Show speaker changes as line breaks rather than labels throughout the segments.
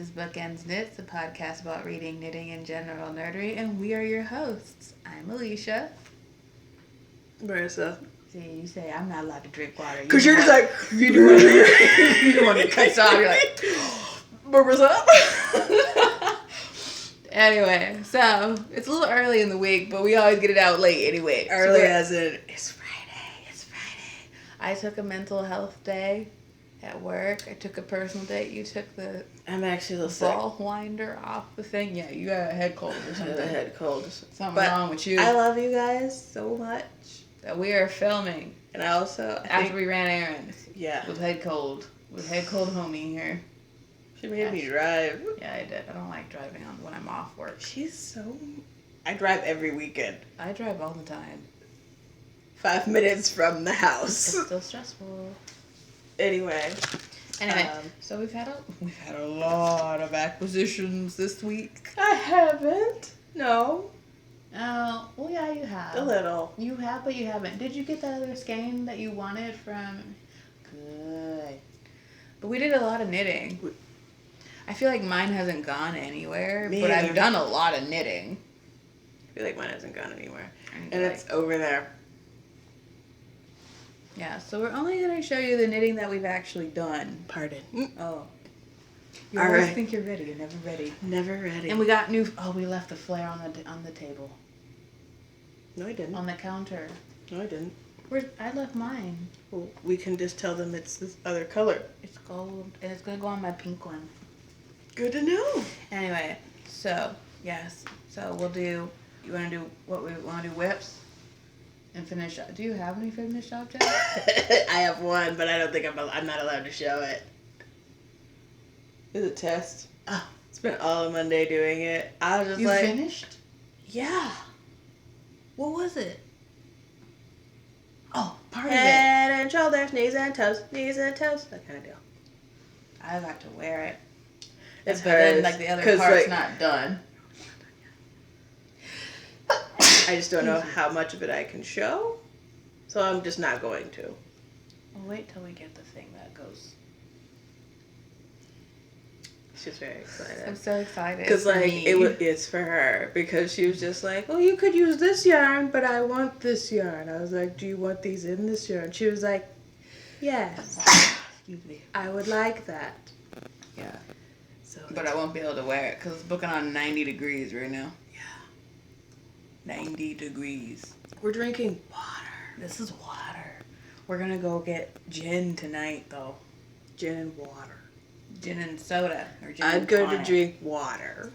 is Bookend Knits, a podcast about reading, knitting, and general nerdery, and we are your hosts. I'm Alicia.
Marissa.
See, you say I'm not allowed to drink water.
Because you're just like,
you're the one that cuts off. You're like,
Marissa.
Anyway, so it's a little early in the week, but we always get it out late anyway.
Early as in, it's Friday.
It's Friday. I took a mental health day at work. I took a personal day. You took the
I'm actually a little sick.
ball winder off the thing. Yeah, you got a head cold or
I
something.
have a head cold.
Something wrong with you.
I love you guys so much.
That we are filming.
And I also,
After we ran errands.
Yeah.
With head cold. With head cold homie here.
She made me drive.
Yeah, I did. I don't like driving on when I'm off work.
She's so... I drive every weekend.
I drive all the time.
5 minutes from the house.
It's still stressful.
Anyway,
so we've had a lot of acquisitions this week.
I haven't. No.
Oh, well, yeah, you have.
A little.
You have, but you haven't. Did you get that other skein that you wanted from... Good. But we did a lot of knitting. I feel like mine hasn't gone anywhere, but I've done a lot of knitting.
I feel like mine hasn't gone anywhere. And it's over there.
Yeah, so we're only going to show you the knitting that we've actually done.
Pardon.
Oh. You
All
always
right.
think you're ready. You're never ready.
Never ready.
And we got new... Oh, we left the flare on the table.
No, I didn't.
On the counter.
No, I didn't.
I left mine.
Well, we can just tell them it's this other color.
It's gold, and it's going to go on my pink one.
Good to know.
Anyway, so, yes. So we'll do... You want to do... What we want to do? Whips? And finish... Do you have any finished objects?
I have one, but I don't think I'm not allowed to show it. It's a test. Oh, spent all of Monday doing it. I was just
you
like...
finished?
Yeah.
What was it? Oh, part
Head and shoulders, knees and toes, that kind of deal.
I got to wear it.
It's
but then,
hers,
like, the other
'cause,
part's
like,
not done.
I just don't know how much of it I can show, so I'm just not going to.
We'll wait till we get the thing that goes.
She's very excited.
I'm so excited.
Because, like, it's for her. Because she was just like, well, you could use this yarn, but I want this yarn. I was like, do you want these in this yarn? She was like, yes.
Excuse me.
I would like that.
Yeah.
So,
But I won't be able to wear it because it's booking on 90 degrees right now.
Yeah.
90 degrees.
We're drinking water.
This is water. We're going to go get gin tonight, though.
Gin and water.
Gin and soda. Or gin
I'm
and
going to
tonic.
drink water.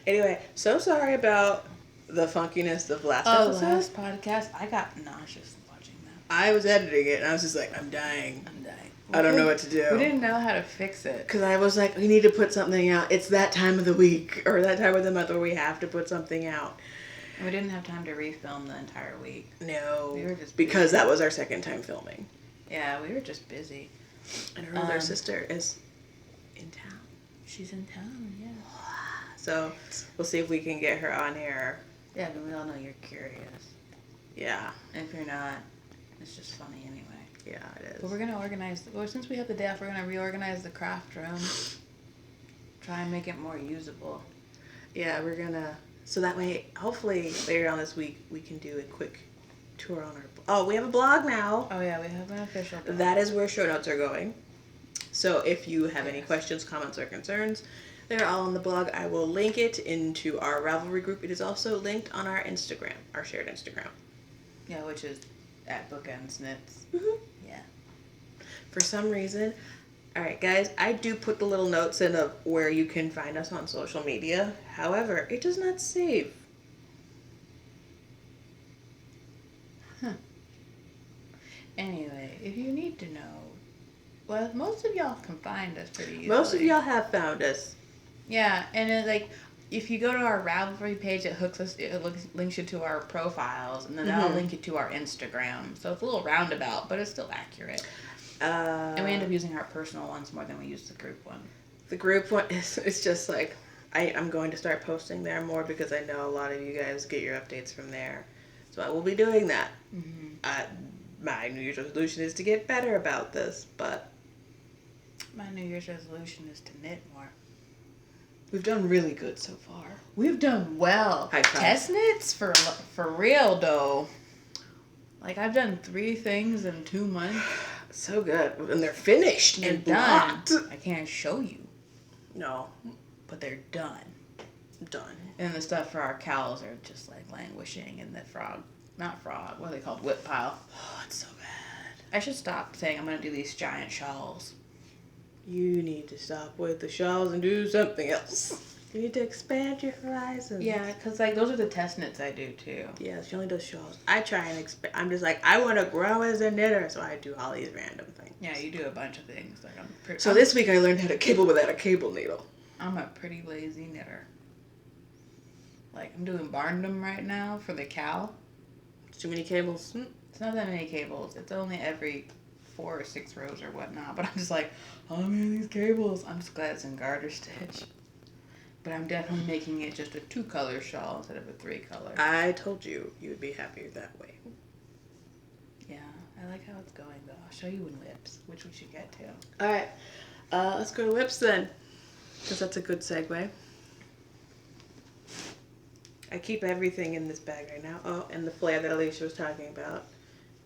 Anyway, so sorry about the funkiness of last episode.
Last podcast, I got nauseous watching that.
I was editing it, and I was just like, I'm dying.
I'm dying.
I don't know what to do.
We didn't know how to fix it.
Because I was like, we need to put something out. It's that time of the week, or that time of the month where we have to put something out.
And we didn't have time to refilm the entire week.
No.
We were just
because
busy.
that was our second time filming.
Yeah, we were just busy.
And her older sister is in town.
She's in town, yeah.
So we'll see if we can get her on here.
Yeah, but we all know you're curious.
Yeah.
And if you're not, it's just funny anyway.
Yeah, it is.
But we're going to organize, since we have the day off, we're going to reorganize the craft room. Try and make it more usable.
Yeah, we're going to... So that way, hopefully, later on this week, we can do a quick tour on our... Oh, we have a blog now.
Oh, yeah, we have an official blog.
That is where show notes are going. So if you have any questions, comments, or concerns, they're all on the blog. I will link it into our Ravelry group. It is also linked on our Instagram, our shared Instagram.
Yeah, which is at Bookend Knits.
Mm-hmm.
Yeah.
For some reason... Alright guys, I do put the little notes in of where you can find us on social media. However, it does not save.
Huh. Anyway, if you need to know, well, most of y'all can find us pretty easily.
Most of y'all have found us.
Yeah, and it's like, if you go to our Ravelry page, it links you to our profiles, and then that'll link you to our Instagram. So it's a little roundabout, but it's still accurate. And we end up using our personal ones more than we use the group one.
The group one it's just like I'm going to start posting there more because I know a lot of you guys get your updates from there. So I will be doing that. Mm-hmm. My New Year's resolution is to get better about this, but
my New Year's resolution is to knit more.
We've done really good so far.
We've done well.
High five.
Test knits for real though. Like I've done 3 things in 2 months.
So good. And they're finished
They're
and
done.
blocked.
I can't show you,
No.
but they're done.
Done.
And the stuff for our cows are just like languishing in the what are they called? Whip pile.
Oh, it's so bad.
I should stop saying I'm gonna do these giant shawls.
You need to stop with the shawls and do something else. You need to expand your horizons.
Yeah, because like those are the test knits I do too.
Yeah, she only does shawls. I try and expand. I'm just like, I want to grow as a knitter, so I do all these random things.
Yeah, you do a bunch of things. Like
So this week I learned how to cable without a cable needle.
I'm a pretty lazy knitter. Like I'm doing barndom right now for the cow.
It's too many cables.
It's not that many cables. It's only every 4 or 6 rows or whatnot. But I'm just like, how many of these cables? I'm just glad it's in garter stitch. But I'm definitely making it just a 2-color shawl instead of a 3-color.
I told you would be happier that way.
Yeah, I like how it's going though. I'll show you in whips, which we should get to.
All right, let's go to whips then, because that's a good segue. I keep everything in this bag right now. Oh, and the flare that Alicia was talking about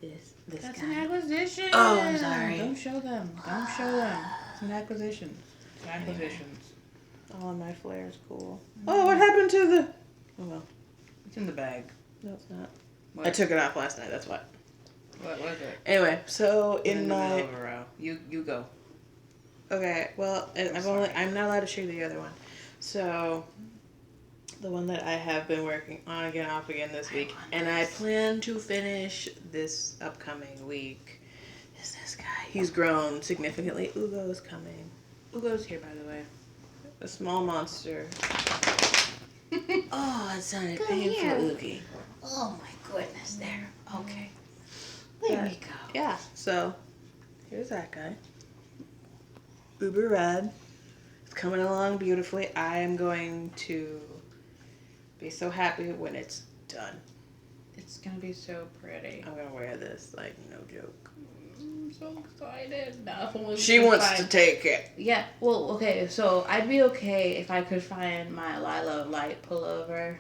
is this
That's
guy.
an acquisition.
Oh, I'm sorry.
Don't show them. Don't show them. It's an acquisition. It's acquisitions.
Oh, my flare is cool. Oh, what happened to the... Oh, well.
It's in the bag.
No, it's not.
What?
I took it off last night, that's what.
What was it?
Anyway, so
It's
in
the
my...
middle of a row. You go.
Okay, well, I'm not allowed to show you the other one. So, the one that I have been working on again, off again this week, and I plan to finish this upcoming week, is this guy. He's grown significantly. Ugo's coming.
Ugo's here, by the way.
A small monster. Oh, it sounded
Come
painful,
here.
Oogie.
Oh my goodness, there. Okay.
There
we go.
Yeah, so, here's that guy. Uber Red. It's coming along beautifully. I am going to be so happy when it's done.
It's gonna be so pretty.
I'm gonna wear this, like, no joke.
I'm so excited. Now, if only
She
we could
wants
find-
to take it.
Yeah, well, okay, so I'd be okay if I could find my Lila light pullover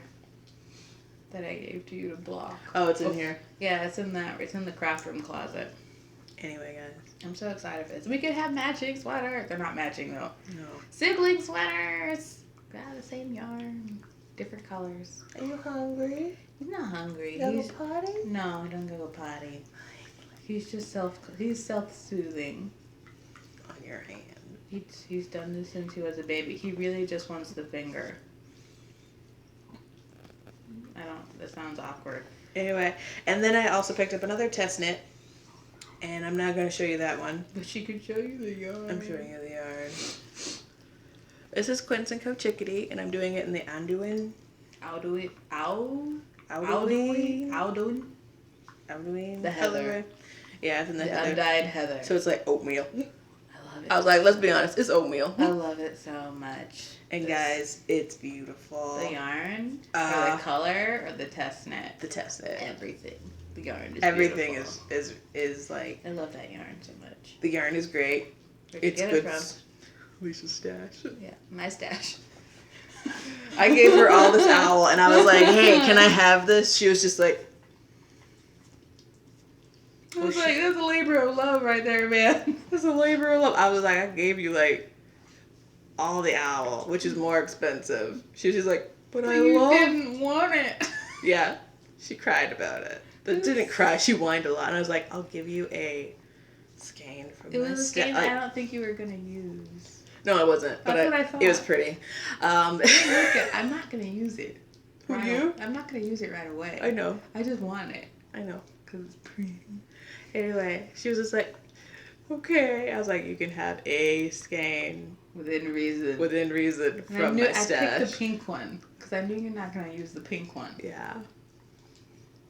that I gave to you to block.
Oh, it's in here.
Yeah, it's in the craft room closet.
Anyway, guys.
I'm so excited for this. We could have matching sweaters. They're not matching though.
No.
Sibling sweaters. Got the same yarn, different colors.
Are you hungry?
He's not hungry.
You
He's
have a potty?
no, he doesn't go potty. He's just self-soothing.
On your hand.
He's done this since he was a baby. He really just wants the finger. That sounds awkward.
Anyway, and then I also picked up another test knit. And I'm not going to show you that one.
But she could show you the yarn.
I'm showing you the yarn. This is Quince & Co. Chickadee, and I'm doing it in the Anduin.
Alduin.
Alduin.
The heather.
colorway. Yeah, it's in the heather.
Undyed heather.
So it's like oatmeal.
I love it.
I was like, let's be honest, it's oatmeal.
I love it so much.
And guys, it's beautiful.
The yarn, or the color, or the test knit.
The test knit.
Everything. The yarn is
Everything
beautiful.
is like.
I love that yarn so much.
The yarn is great.
Where'd you
It's
get
good.
it from?
Lisa's stash.
Yeah, my stash.
I gave her all this owl, and I was like, "Hey, can I have this?" She was just like.
I was like, that's a labor of love right there, man.
It's a labor of love. I was like, I gave you like all the owl, which is more expensive. She was just like, but I
you
love.
didn't want it.
Yeah, she cried about it. But didn't cry. She whined a lot, and I was like, I'll give you a skein from
It was a
this
skein
like,
I don't think you were gonna use.
No, it wasn't. But
That's what I thought.
It was pretty.
I'm not gonna use it.
Would you?
I'm not gonna use it right away.
I know.
I just want it.
I know.
Because it's pretty.
Anyway, she was just like, okay. I was like, you can have a skein.
Within reason.
Within reason from my stash.
I picked the pink one. Because I knew you're not going to use the pink one.
Yeah.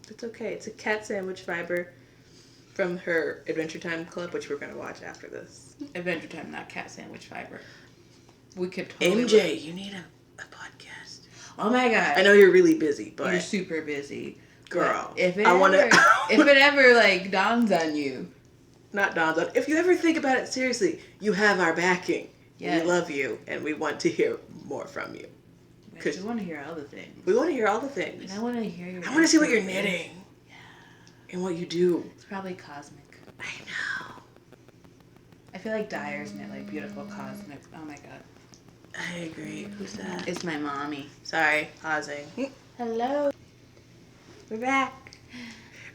It's okay. It's a cat sandwich fiber from her Adventure Time Club, which we're going to watch after this.
Adventure Time, not cat sandwich fiber. We could totally...
MJ, you need a podcast.
Oh my god.
I know you're really busy, but...
You're super busy.
Girl.
If it
if
ever, like, dawns on you...
Not dawns on... If you ever think about it seriously, you have our backing.
Yes.
We love you, and we want to hear more from you.
Because we want to hear all the things.
We want to hear all the things.
And I want to hear your...
I want to see what you're knitting.
Yeah.
And what you do.
It's probably cosmic.
I know.
I feel like dyers knit like beautiful cosmic. Oh my god.
I agree. Who's that?
It's my mommy.
Sorry, pausing.
Hello.
We're back.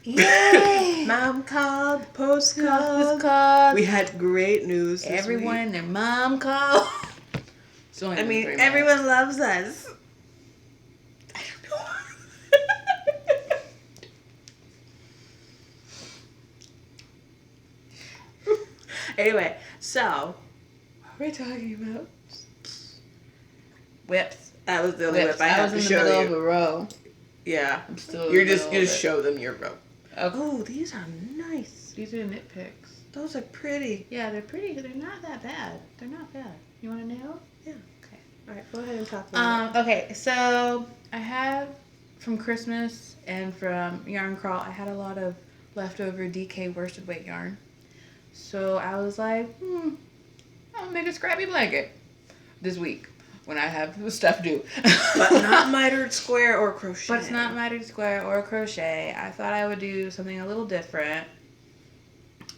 Yay!
Mom called, post called. We had great news this
Everyone
week.
and their mom called.
I mean, everyone loves us. I don't know. Anyway, so what are we talking about?
Whips.
That was the only whip I
I
have
was
to
in the
show
middle
you.
of a row.
Yeah.
I'm still.
You just show them your row.
Okay.
Oh, these are nice.
These are nitpicks.
Those are pretty.
Yeah, they're pretty. They're not that bad. They're not bad. You want to know?
Yeah.
Okay.
All right, go ahead and talk about it.
Okay, so I have from Christmas and from Yarn Crawl, I had a lot of leftover DK worsted weight yarn. So I was like, I'll make a scrappy blanket this week when I have stuff due.
But not mitered square or crochet.
But it's not mitered square or crochet. I thought I would do something a little different.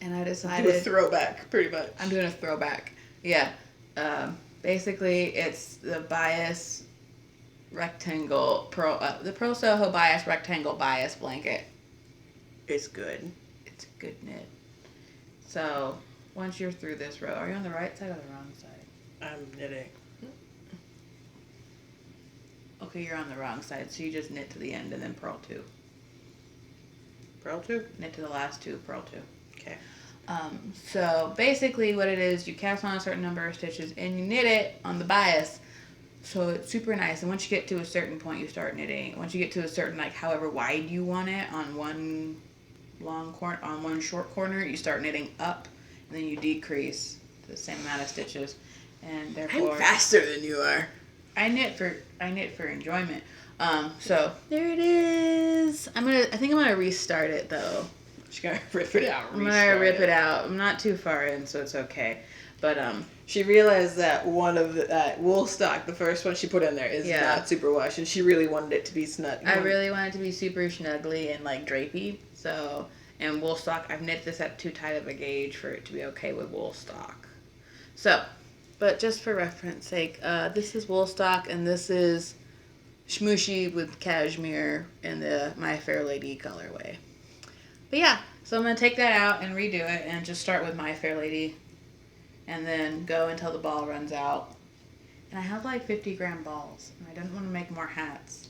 And I decided...
Do a throwback, pretty much.
I'm doing a throwback. Yeah. Basically, it's the bias rectangle, the Pro Soho bias rectangle bias blanket.
It's good.
It's a good knit. So, once you're through this row, are you on the right side or the wrong side?
I'm knitting.
Okay, you're on the wrong side, so you just knit to the end and then purl 2.
Purl 2?
Knit to the last 2, purl 2.
Okay.
So basically what it is, you cast on a certain number of stitches and you knit it on the bias. So it's super nice. And once you get to a certain point, you start knitting. Once you get to a certain, like, however wide you want it on one long corner, on one short corner, you start knitting up and then you decrease to the same amount of stitches. And therefore...
I'm faster than you are.
I knit for enjoyment. So there it is. I think I'm gonna restart it though.
She's gonna rip it out.
I'm gonna rip it out. I'm not too far in, so it's okay. But
she realized that one of the wool stock, the first one she put in there, is not super wash, and she really wanted it to be snug.
I really want it to be super snuggly and like drapey. So, and wool stock, I've knit this at too tight of a gauge for it to be okay with wool stock. So, but just for reference sake, this is wool stock, and this is Shmooshy with cashmere in the My Fair Lady colorway. But yeah, so I'm going to take that out and redo it and just start with My Fair Lady and then go until the ball runs out. And I have like 50-gram balls, and I didn't want to make more hats.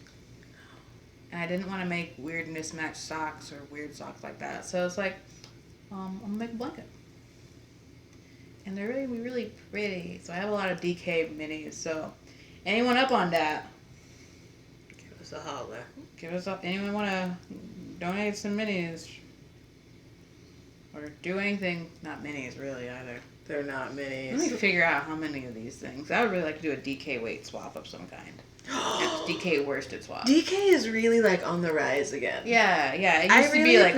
And I didn't want to make weird mismatched socks or weird socks like that. So it's like, I'm going to make a blanket. And they're really, really pretty. So I have a lot of DK minis. So anyone up on that?
Give us a holler.
Anyone want to donate some minis? Or do anything? Not minis, really, either.
They're not minis.
Let me figure out how many of these things. I would really like to do a DK weight swap of some kind. DK worsted swap.
DK is really like on the rise again.
Yeah. It used to be like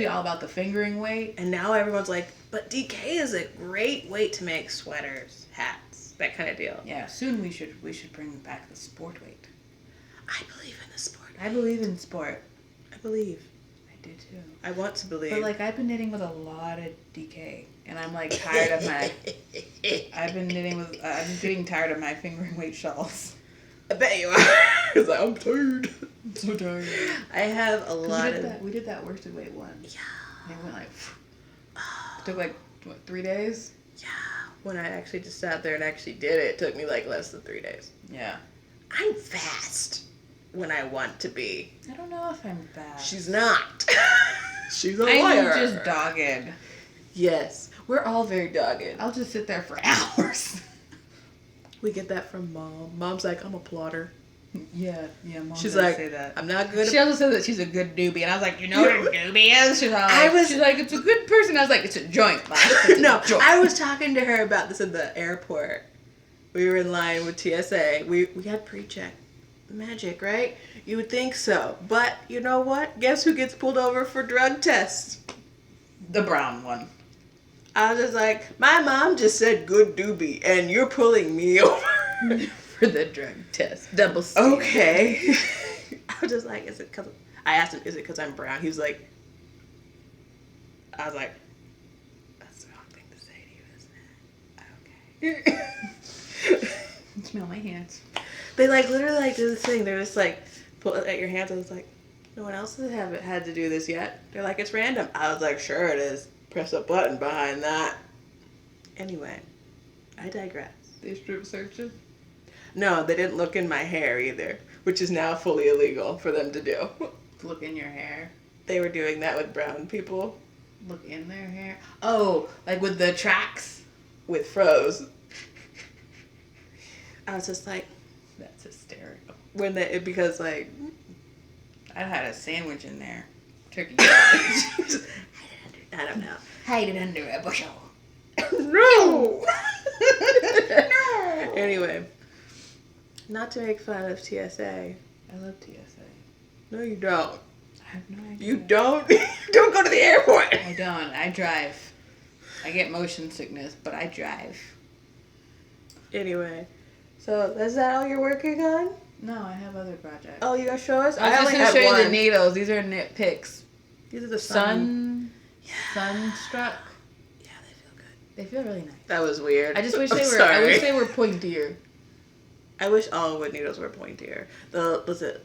all about the fingering weight.
And now everyone's like, but DK is a great weight to make sweaters, hats, that kind of deal.
Yeah, soon we should bring back the sport weight.
I believe in the sport.
I believe in sport.
I believe.
I do too.
I want to believe.
But like I've been knitting with a lot of DK, and I'm like tired of my. I'm getting tired of my fingering weight shawls.
I bet you are. Because I'm tired.
I'm so tired.
I have a lot of.
We did that worsted weight one.
Yeah.
And it went like. Took like what, 3 days?
Yeah. When I actually just sat there and actually did it, it took me like less than 3 days.
Yeah.
I'm fast when I want to be.
I don't know if I'm fast.
She's not. She's a liar.
I'm just dogged.
Yes. We're all very dogged.
I'll just sit there for hours.
We get that from Mom. Mom's like, I'm a plotter.
Yeah, Mom
she's
does
like,
say that.
I'm not good.
She also said that she's a good newbie, and I was like, you know what a newbie is? She's like, it's a good person. I was like, it's a joint.
Joint. I was talking to her about this at the airport. We were in line with TSA. We had pre-check. Magic, right? You would think so. But you know what? Guess who gets pulled over for drug tests?
The brown one.
I was just like, my mom just said good doobie, and you're pulling me over.
For the drug test. Double C.
Okay. I was just like, is it because... I asked him, is it because I'm brown? He was like... I was like, that's the wrong thing to say to you, isn't it? Okay.
Smell my hands.
They like literally like do this thing. They're just like, pull it at your hands. I was like, no one else has had to do this yet. They're like, it's random. I was like, sure it is. Press a button behind that. Anyway, I digress.
They strip search you?
No, they didn't look in my hair either, which is now fully illegal for them to do.
Look in your hair.
They were doing that with brown people.
Look in their hair. Oh, like with the tracks?
With froze. I was just like...
That's hysterical.
Because like...
I had a sandwich in there. Turkey
I don't know.
Hide it under a bushel.
No! No! Anyway. Not to make fun of TSA.
I love TSA.
No, you don't.
I have no idea.
You don't? Don't go to the airport.
I don't. I drive. I get motion sickness, but I drive.
Anyway. So, is that all you're working on?
No, I have other projects.
Oh, you gonna show us?
I was just going to show you the needles. These are nitpicks.
These are the
Sunstruck.
Yeah, they feel good.
They feel really nice.
That was weird.
I just wish
I'm
they were.
sorry.
I wish they were pointier.
I wish all wood needles were pointier. Was it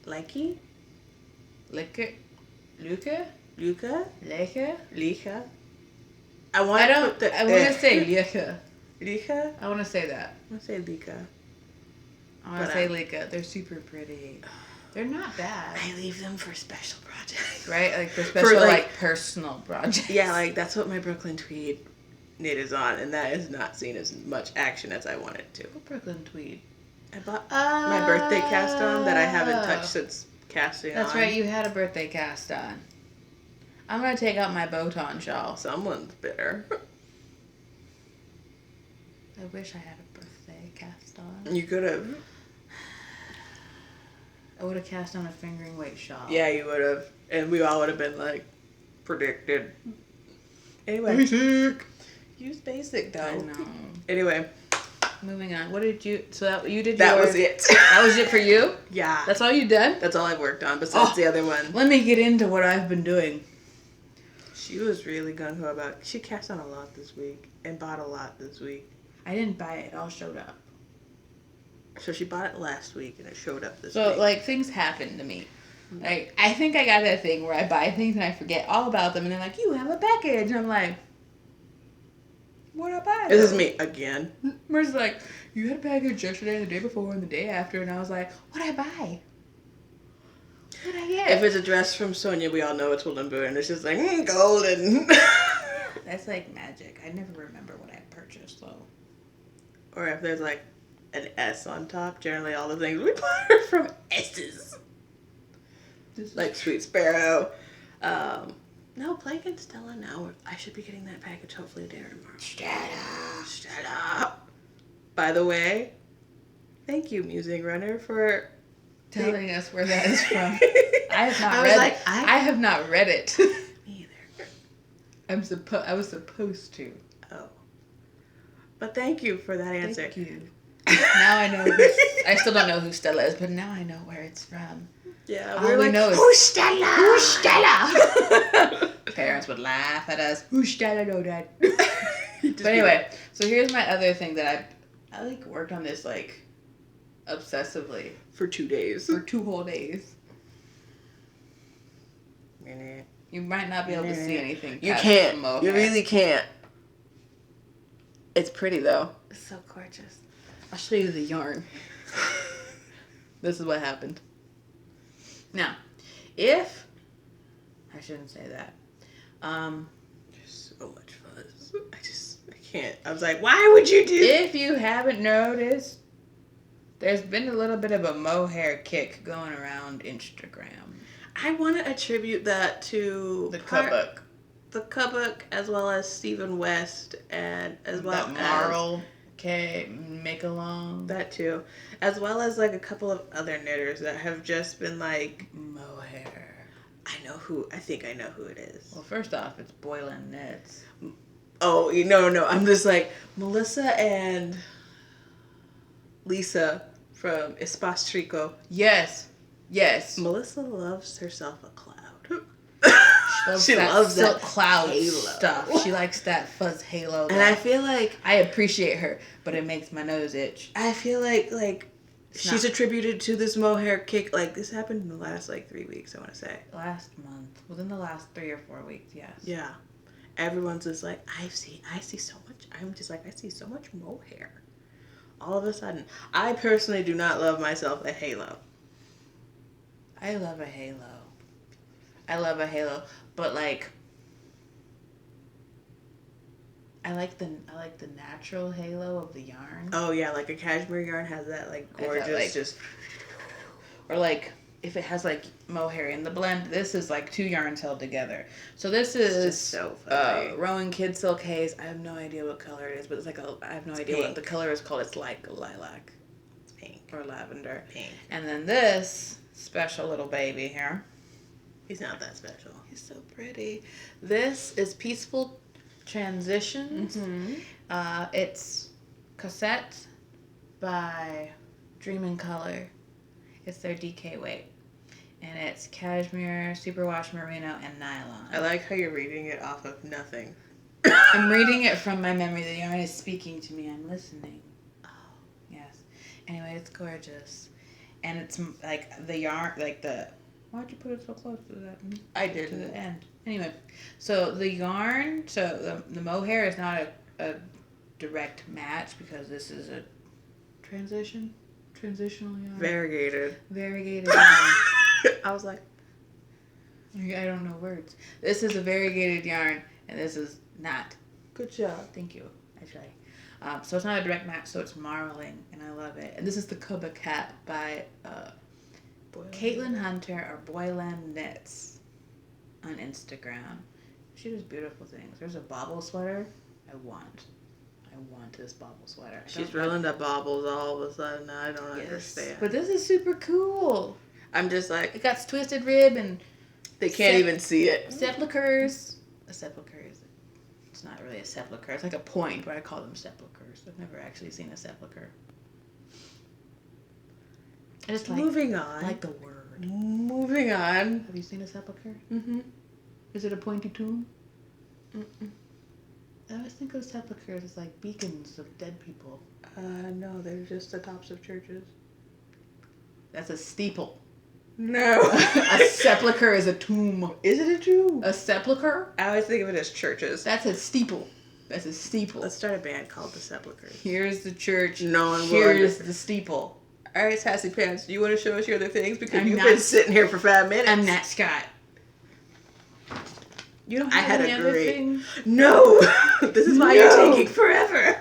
Likey?
Luca?
Luca?
Leka?
I want
to say Leka.
Lika?
I want to say that.
I want to say Lika.
I want to say Leka. They're super pretty. They're not bad.
I leave them for special projects.
Right? Like for special, like personal projects.
Yeah, like that's what my Brooklyn tweed knit is on, and that is not seen as much action as I want it to.
What Brooklyn tweed?
I bought my birthday cast on that I haven't touched since casting
That's
on.
right, you had a birthday cast on. I'm going to take out my Botan shawl.
Someone's bitter.
I wish I had a birthday cast on.
You could have.
I would have cast on a fingering weight shawl.
Yeah, you would have. And we all would have been like, predicted. Anyway.
Basic.
Use basic though.
I know.
Anyway.
Moving on. What did you... So you did
That was it.
That was it for you?
Yeah.
That's all you done?
That's all I've worked on besides the other one.
Let me get into what I've been doing.
She was really gung-ho about... She cast on a lot this week and bought a lot this week.
I didn't buy it. It all showed up.
So she bought it last week and it showed up this week.
So, like, things happen to me. Like, I think I got that thing where I buy things and I forget all about them and they're like, you have a package. And I'm like... What'd I buy?
This is me again.
Mercy's like, you had a package yesterday, the day before, and the day after, and I was like, what'd I buy? What'd I get?
If it's a dress from Sonia, we all know it's William Boo, and it's just like, golden.
That's like magic. I never remember what I purchased, though.
Or if there's like an S on top, generally all the things we buy are from S's. Like Sweet Sparrow. No, Blake and Stella now. I should be getting that package hopefully today or tomorrow. Shut up. By the way, thank you, Musing Runner, for
telling us where that is from. I have not read it. I have not read it.
Me either.
I was supposed to.
Oh. But thank you for that answer.
Thank you. Now I know. I still don't know who Stella is, but now I know where it's from.
Yeah,
all we know is
who's Stella?
Who's Stella? Parents would laugh at us. Who's Stella? No, Dad. But anyway, so here's my other thing that I like worked on this like obsessively
for 2 days.
For 2 whole days. You might not be able to see anything.
You can't. You really can't. It's pretty though.
It's so gorgeous. I'll show you the yarn. This is what happened. Now, if I shouldn't say that.
There's so much fuzz. I can't. I was like, why would you do?
If you haven't noticed, there's been a little bit of a mohair kick going around Instagram.
I want to attribute that to
the Kubbook.
The Kubbook, as well as Stephen West, and as well as
Marl K. Make Along.
That too. As well as like a couple of other knitters that have just been like
mohair.
I think I know who it is.
Well, first off, it's Boylan Knits.
Oh, no. I'm just like, Melissa and Lisa from Espace Trico.
Yes.
Melissa loves herself a cloud.
She loves that silk cloud halo stuff. She likes that fuzz halo.
And I feel like
I appreciate her, but it makes my nose itch.
I feel like she's attributed to this mohair kick. Like, this happened in the last, 3 weeks, I want to say.
Last month. Within the last 3 or 4 weeks, yes.
Yeah. Everyone's just like, I see so much. I'm just like, I see so much mohair. All of a sudden. I personally do not love myself a halo.
I love a halo. But, I like the natural halo of the yarn.
Oh yeah, like a cashmere yarn has that gorgeous just.
Or if it has mohair in the blend, this is 2 yarns held together. So this is
so funny.
Rowan Kid Silk Haze. I have no idea what color it is, but it's I have no idea what the color is called. It's like lilac.
It's pink.
Or lavender.
Pink.
And then this special little baby here.
He's not that special.
He's so pretty. This is Peaceful Transitions.
Mm-hmm.
It's Cassette by Dream in Color. It's their DK weight. And it's cashmere, superwash merino, and nylon.
I like how you're reading it off of nothing.
I'm reading it from my memory. The yarn is speaking to me. I'm listening. Oh. Yes. Anyway, it's gorgeous. And it's the yarn, why'd you put it so close to that?
I did.
To the end. Anyway, so the yarn, the mohair is not a direct match because this is a transitional yarn.
Variegated
yarn.
I was like,
I don't know words. This is a variegated yarn, and this is not.
Good job.
Thank you. I try. So it's not a direct match, so it's marveling, and I love it. And this is the Cuba Cat by Caitlin Hunter or Boylan Knits on Instagram. She does beautiful things. There's a bobble sweater. I want this bobble sweater.
She's rolling the bobbles all of a sudden. I don't understand.
But this is super cool.
I'm just like,
it got twisted rib and
they can't even see it.
Sepulchers. A sepulcher is, it's not really a sepulcher. It's like a point, but I call them sepulchers. I've never actually seen a sepulcher. I just
moving on.
I like the word.
Moving on.
Have you seen a sepulcher?
Mm-hmm.
Is it a pointy tomb? Mm-mm. I always think of sepulchers as beacons of dead people.
No, they're just the tops of churches.
That's a steeple.
No.
A sepulcher is a tomb.
Is it a tomb?
A sepulcher?
I always think of it as churches.
That's a steeple. That's a steeple.
Let's start a band called the Sepulchers.
Here's the church.
No one will.
Here's the steeple.
All right, Sassy Pants, do you want to show us your other things? Because you've been sitting here for 5 minutes.
I'm Nat Scott. You don't have any other things?
No! This is why you're taking forever.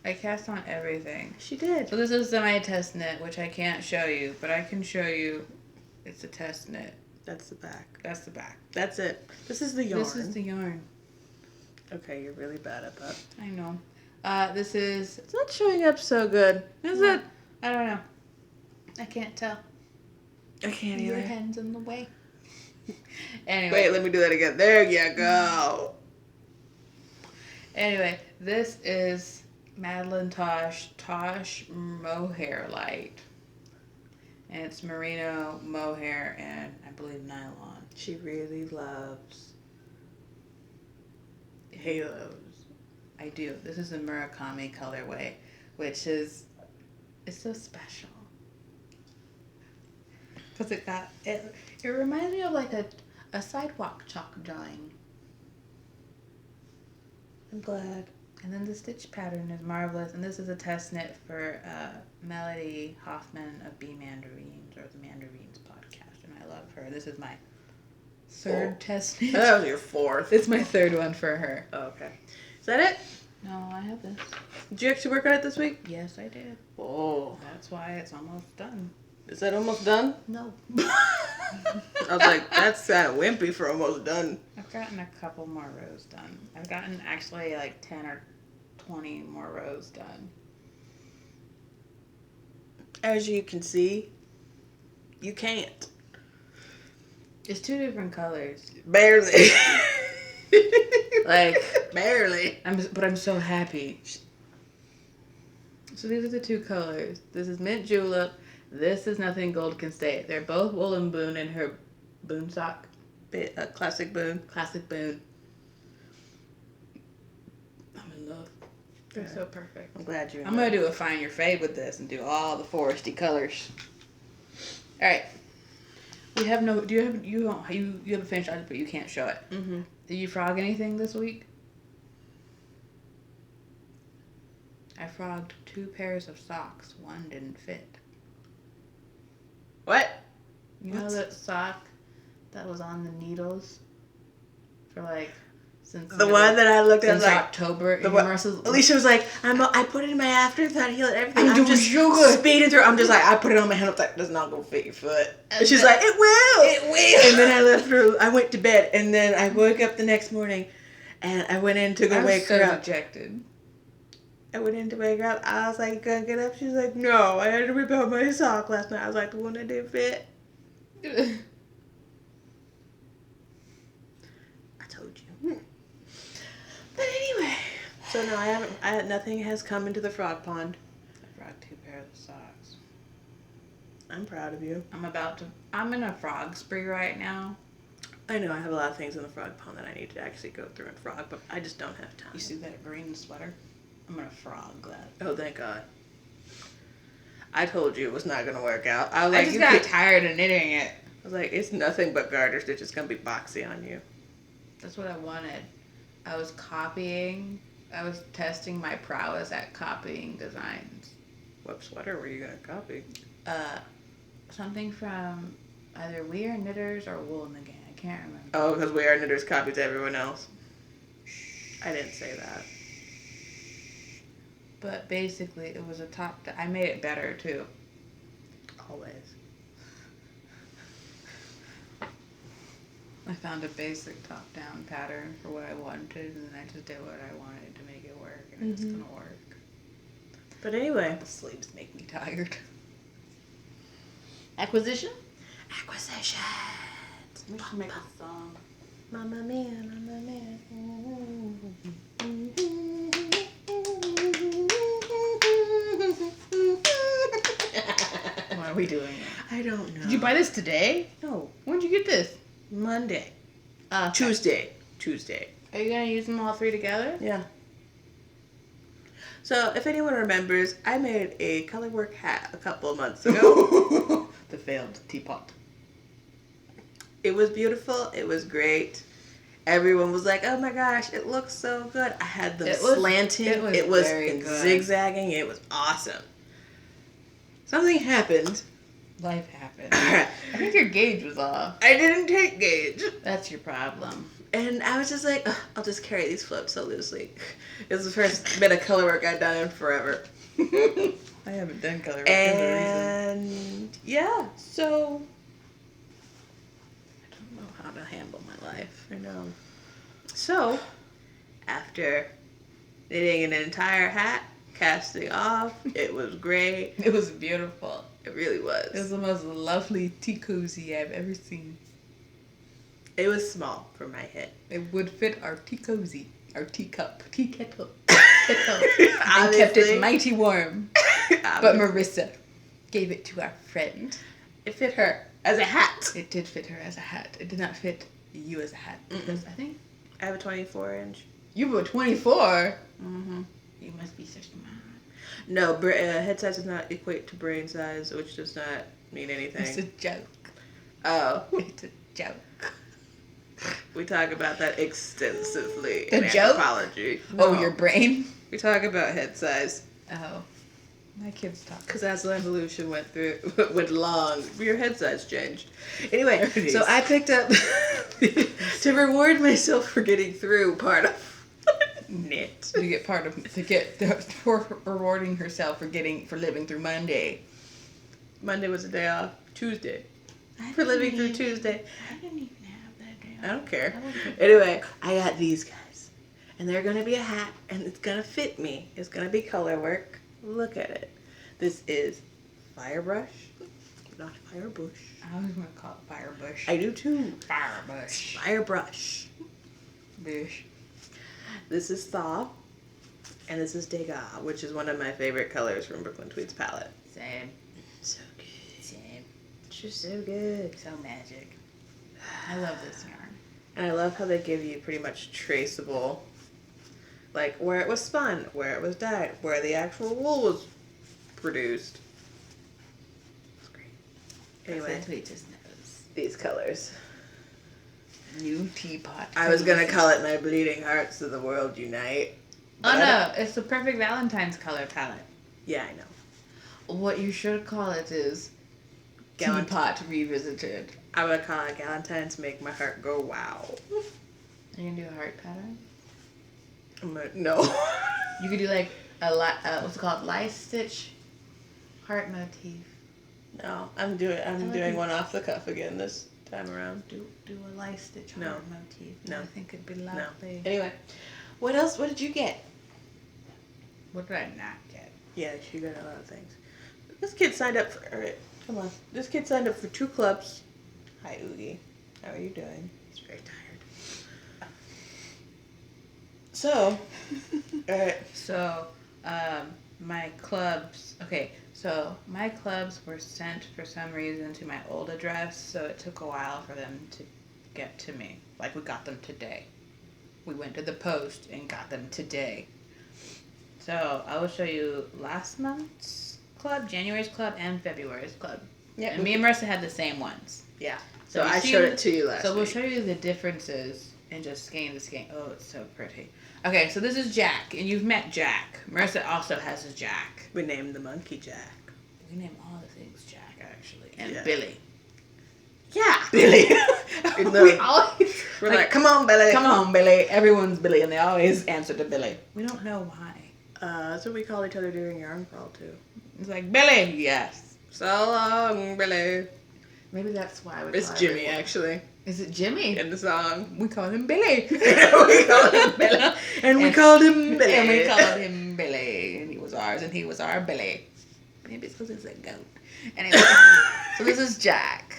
I cast on everything.
She did.
So this is my test knit, which I can't show you, but I can show you it's a test knit.
That's the back.
That's the back.
That's it. This is the yarn.
This is the yarn.
Okay, you're really bad at that.
I know. This is...
It's not showing up so good, is it?
I don't know. I can't tell.
I can't
Your
either.
hand's in the way. Anyway.
Wait, let me do that again. There you go.
Anyway, this is Madeline Tosh Mohair Light. And it's merino, mohair, and I believe nylon.
She really loves halos.
I do. This is the Murakami colorway, which is... It's so special. Because it reminds me of a sidewalk chalk drawing.
I'm glad.
And then the stitch pattern is marvelous. And this is a test knit for Melody Hoffman of B Mandarines, or the Mandarines podcast. And I love her. This is my third test knit.
That was your fourth.
It's my third one for her.
Oh, okay. Is that it?
No, I have this.
Did you actually work on it this week?
Yes, I did.
Oh.
That's why it's almost done.
Is that almost done?
No.
I was like, that's kind of wimpy for almost done.
I've gotten a couple more rows done. I've gotten actually 10 or 20 more rows done.
As you can see, you can't.
It's 2 different colors.
Barely.
Like,
barely.
But I'm so happy. So these are the 2 colors. This is mint julep. This is nothing gold can stay. They're both woolen boon in her boon sock.
Classic boon.
Classic boon. I'm in love. They're so perfect.
I'm glad you.
I'm gonna do a find your fave with this and do all the foresty colors. All right. We have no. Do you have you have a finished object, but you can't show it.
Mm-hmm.
Did you frog anything this week? I frogged 2 pairs of socks. One didn't fit.
What?
You know that sock that was on the needles for like since
the one that I looked at
since
like
October.
Alicia was like, I put it in my afterthought heal and everything.
I'm
just
so good.
speeding through. I'm just like, I put it on my hand. I'm like, that's not gonna fit your foot. And she's like, it will.
It will.
And then I left her. I went to bed, and then I woke up the next morning, and I went in to go wake her up.
Dejected.
I went in to wake her up. I was like, you gonna get up? She's like, no, I had to rip out my sock last night. I was like, the one that didn't fit. I told you. But anyway, so no, I haven't. Nothing has come into the frog pond.
I frogged 2 pairs of socks.
I'm proud of you.
I'm in a frog spree right now.
I know I have a lot of things in the frog pond that I need to actually go through and frog, but I just don't have time.
You see that green sweater? I'm gonna frog that.
Oh, thank God. I told you it was not gonna work out. I was
I
like,
just got tired of knitting it.
I was like, it's nothing but garter stitch. It's gonna be boxy on you.
That's what I wanted. I was testing my prowess at copying designs.
What sweater were you gonna copy?
Something from either We Are Knitters or Wool in the Gang. I can't remember.
Oh, because We Are Knitters copies everyone else. I didn't say that.
But basically, it was a top. I made it better too.
Always.
I found a basic top-down pattern for what I wanted, and then I just did what I wanted to make it work, and it's gonna work.
But anyway,
The sleeves make me tired. Acquisition. We should make a song.
Mamma mia, mamma mia.
What are we doing?
I don't know.
Did you buy this today?
No.
When did you get this?
Monday.
Tuesday.
Tuesday.
Are you gonna use them all 3 together?
Yeah. So, if anyone remembers, I made a colorwork hat a couple of months ago.
The failed teapot.
It was beautiful. It was great. Everyone was like, "Oh my gosh, it looks so good." I had them slanting. It was
very good.
zigzagging. It was awesome. Something happened.
Life happened. I think your gauge was off.
I didn't take gauge.
That's your problem.
And I was just like, "Ugh, I'll just carry these floats so loosely." It was the first bit of color work I'd done in forever.
I haven't done color work
And yeah, so
I don't know how to handle my life.
I know. So after knitting an entire hat, casting off, it was great.
It was beautiful.
It really was.
It was the most lovely tea cozy I've ever seen.
It was small for my head.
It would fit our tea cozy, our teacup, tea kettle, and kept it mighty warm. But Marissa gave it to our friend.
It fit her as a hat.
It did fit her as a hat. It did not fit you as a hat. Because I think
I have a 24-inch.
you were 24.
Mm-hmm.
You must be such a mom.
No, head size does not equate to brain size, which does not mean anything.
It's a joke.
Oh.
It's a joke.
We talk about that extensively
The
in
joke?
anthropology.
Oh,
No.
your brain?
We talk about head size.
Oh. My kids talk.
Because as evolution went along, your head size changed. Anyway,
It
so
is.
I picked up to reward myself for getting through part of knit.
For rewarding herself for living through Monday.
Monday was a day off. Tuesday. For living through Tuesday.
I didn't even have that day.
I don't care. Anyway, I got these guys. And they're going to be a hat. And it's going to fit me. It's going to be color work. Look at it. This is Firebrush not Firebush.
I always want to call it Firebush.
I do too.
Firebush.
Firebrush.
Bush.
This is Thaw. And this is Degas, which is one of my favorite colors from Brooklyn Tweed's palette.
Same.
So good.
Same.
It's just so good.
So magic. I love this yarn.
And I love how they give you pretty much traceable, like where it was spun, where it was dyed, where the actual wool was produced. It's great. Anyway,
Tweed just knows.
these colors.
New teapot.
I was gonna call it My Bleeding Hearts of the World Unite.
Oh no, it's the perfect Valentine's color palette.
Yeah, I know.
What you should call it is Teapot Revisited.
I would call it Galentine's Make My Heart Go Wow.
Are you gonna do a heart pattern?
No.
You could do like what's it called? Lice stitch heart motif.
No, I'm doing one off the cuff again this time around.
Do a lice stitch heart motif.
No.
I think it'd be lovely.
No. Anyway, what else? What did you get?
What did I not get?
Yeah, she got a lot of things. This kid signed up for. All right, come on. This kid signed up for 2 clubs. Hi, Oogie. How are you doing? He's very tired. So, all right.
So, my clubs. Okay, so my clubs were sent for some reason to my old address, so it took a while for them to get to me. Like, we got them today. We went to the post and got them today. So, I will show you last month's club, January's club, and February's club.
Yeah.
And me and Marissa had the same ones.
Yeah.
So
I showed it to you last
So we'll
week.
show you the differences in just skein to skein. Oh, it's so pretty. Okay, so this is Jack, and you've met Jack. Marissa also has a Jack.
We named the monkey Jack.
We name all the things Jack, actually. And
Yeah.
Billy.
Yeah. Billy.
We always,
We're like, come on, Billy.
come on, Billy. Everyone's Billy, and they always answer to Billy. We don't know why.
That's what we call each other during yarn crawl too.
It's like, Billy, yes.
So long, Billy.
Maybe that's why we
It's
call
Jimmy,
everyone.
actually,
Is it Jimmy?
in the song.
We call him Billy.
we called him Billy. And we called him Billy.
And we called him Billy. And he was ours, and he was our Billy. Maybe it's because he's a goat. Anyway, so this is Jack.